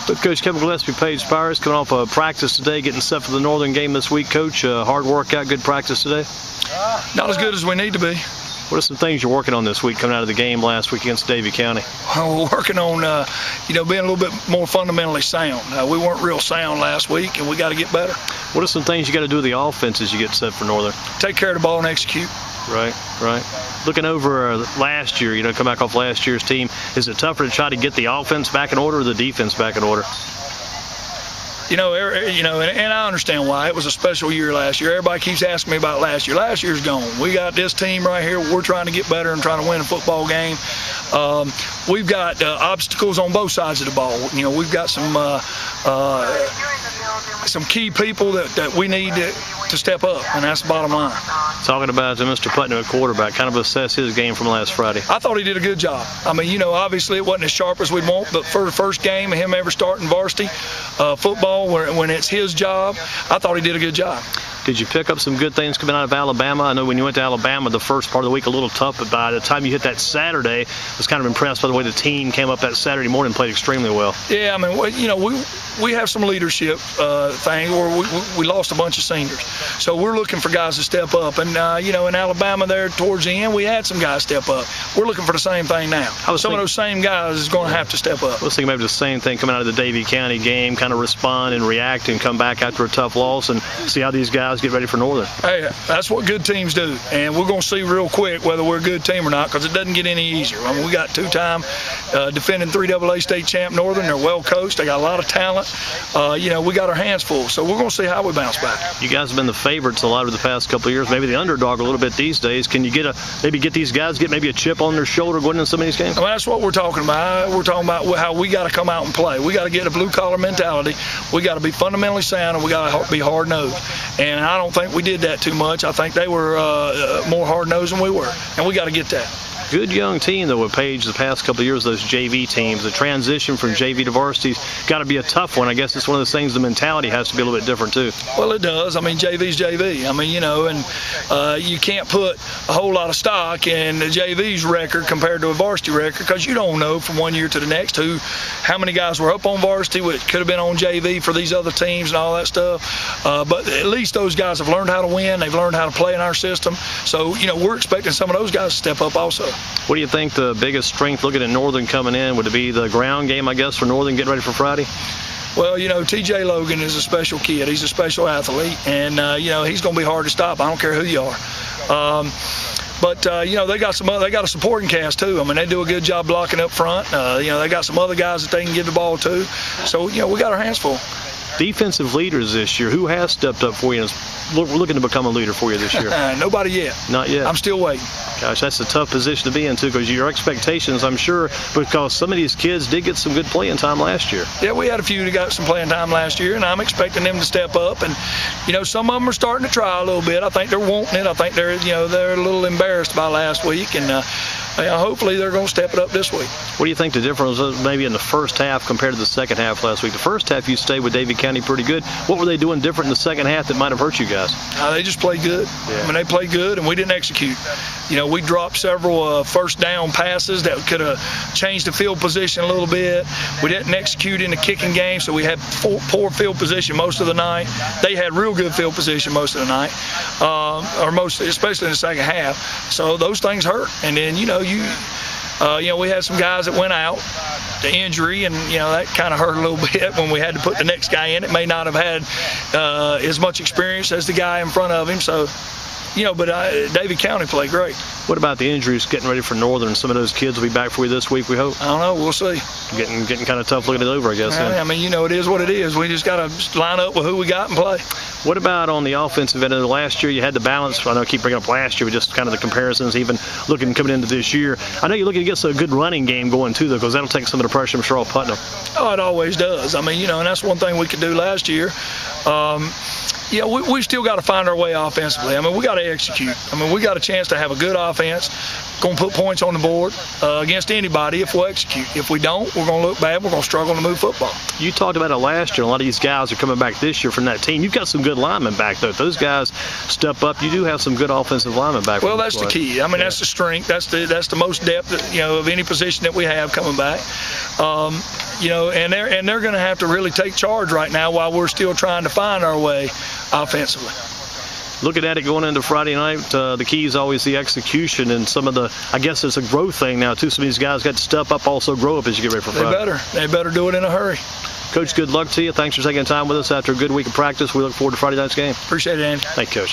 With Coach Kevin Gillespie, Paige Spires, coming off a practice today, getting set for the Northern game this week. Coach, hard workout, good practice today? Not as good as we need to be. What are some things you're working on this week coming out of the game last week against Davie County? We're working on, being a little bit more fundamentally sound. We weren't real sound last week, and we got to get better. What are some things you got to do with the offense as you get set for Northern? Take care of the ball and execute. Right. Looking over last year, come back off last year's team, is it tougher to try to get the offense back in order or the defense back in order? And I understand why. It was a special year last year. Everybody keeps asking me about last year. Last year's gone. We got this team right here. We're trying to get better and trying to win a football game. We've got obstacles on both sides of the ball. We've got some key people that we need to step up, and that's the bottom line. Talking about Mr. Putnam at quarterback, kind of assess his game from last Friday. I thought he did a good job. Obviously it wasn't as sharp as we'd want, but for the first game of him ever starting varsity football, when it's his job, I thought he did a good job. Did you pick up some good things coming out of Alabama? I know when you went to Alabama the first part of the week a little tough, but by the time you hit that Saturday, I was kind of impressed by the way the team came up that Saturday morning and played extremely well. Yeah, we have some leadership thing where we lost a bunch of seniors. So we're looking for guys to step up. And, in Alabama there towards the end, we had some guys step up. We're looking for the same thing now. Some of those same guys is going to have to step up. I was thinking maybe the same thing coming out of the Davie County game, kind of respond and react and come back after a tough loss and see how these guys get ready for Northern. Hey, that's what good teams do. And we're going to see real quick whether we're a good team or not, because it doesn't get any easier. We got two-time defending 3AA state champ Northern. They're well coached. They got a lot of talent. We got our hands full. So we're going to see how we bounce back. You guys have been the favorites a lot over the past couple of years, maybe the underdog a little bit these days. Can you get these guys maybe a chip on their shoulder going into some of these games? That's what we're talking about. We're talking about how we got to come out and play. We got to get a blue-collar mentality. We got to be fundamentally sound, and we got to be hard-nosed. And I don't think we did that too much. I think they were more hard-nosed than we were, and we got to get that. Good young team, though, with Paige the past couple of years, those JV teams. The transition from JV to varsity's got to be a tough one. I guess it's one of those things, the mentality has to be a little bit different, too. Well, it does. JV's JV. And you can't put a whole lot of stock in the JV's record compared to a varsity record, because you don't know from one year to the next how many guys were up on varsity, what could have been on JV for these other teams and all that stuff. But at least those guys have learned how to win. They've learned how to play in our system. So, we're expecting some of those guys to step up also. What do you think the biggest strength looking at Northern coming in? Would it be the ground game, I guess, for Northern getting ready for Friday? Well, TJ Logan is a special kid. He's a special athlete, and, he's going to be hard to stop. I don't care who you are. But they got a supporting cast, too. They do a good job blocking up front. They got some other guys that they can give the ball to. So, we got our hands full. Defensive leaders this year, who has stepped up for you and is looking to become a leader for you this year? Nobody yet. Not yet. I'm still waiting. Gosh, that's a tough position to be in, too, because your expectations, I'm sure, because some of these kids did get some good playing time last year. Yeah, we had a few that got some playing time last year, and I'm expecting them to step up. And, some of them are starting to try a little bit. I think they're wanting it. I think they're a little embarrassed by last week, and hopefully they're going to step it up this week. What do you think the difference was maybe in the first half compared to the second half last week? The first half you stayed with Davie County pretty good. What were they doing different in the second half that might have hurt you guys? They just played good. Yeah. They played good, and we didn't execute. We dropped several first down passes that could have changed the field position a little bit. We didn't execute in the kicking game, so we had poor field position most of the night. They had real good field position most of the night, especially in the second half. So those things hurt. And then, we had some guys that went out to injury, and that kind of hurt a little bit when we had to put the next guy in. It may not have had as much experience as the guy in front of him. So, but Davie County played great. What about the injuries getting ready for Northern? Some of those kids will be back for you this week, we hope. I don't know. We'll see. Getting kind of tough looking it over, I guess. It is what it is. We just got to line up with who we got and play. What about on the offensive end? Last year you had the balance. I know I keep bringing up last year, but just kind of the comparisons, even coming into this year. I know you're looking to get a good running game going too, though, because that'll take some of the pressure from Charles Putnam. Oh, it always does. And that's one thing we could do last year. We still got to find our way offensively. We got to execute. We got a chance to have a good offense. going to put points on the board against anybody if we execute. If we don't, we're going to look bad. We're going to struggle to move football. You talked about it last year. A lot of these guys are coming back this year from that team. You've got some good linemen back, though. If those guys step up, you do have some good offensive linemen back. Well, that's the key. I mean, that's the strength. That's the most depth, of any position that we have coming back. And they're going to have to really take charge right now while we're still trying to find our way offensively. Looking at it going into Friday night, the key is always the execution and some of the, I guess it's a growth thing now, too. Some of these guys got to step up, also grow up as you get ready for Friday. They better do it in a hurry. Coach, good luck to you. Thanks for taking time with us after a good week of practice. We look forward to Friday night's game. Appreciate it, Andy. Thank you, Coach.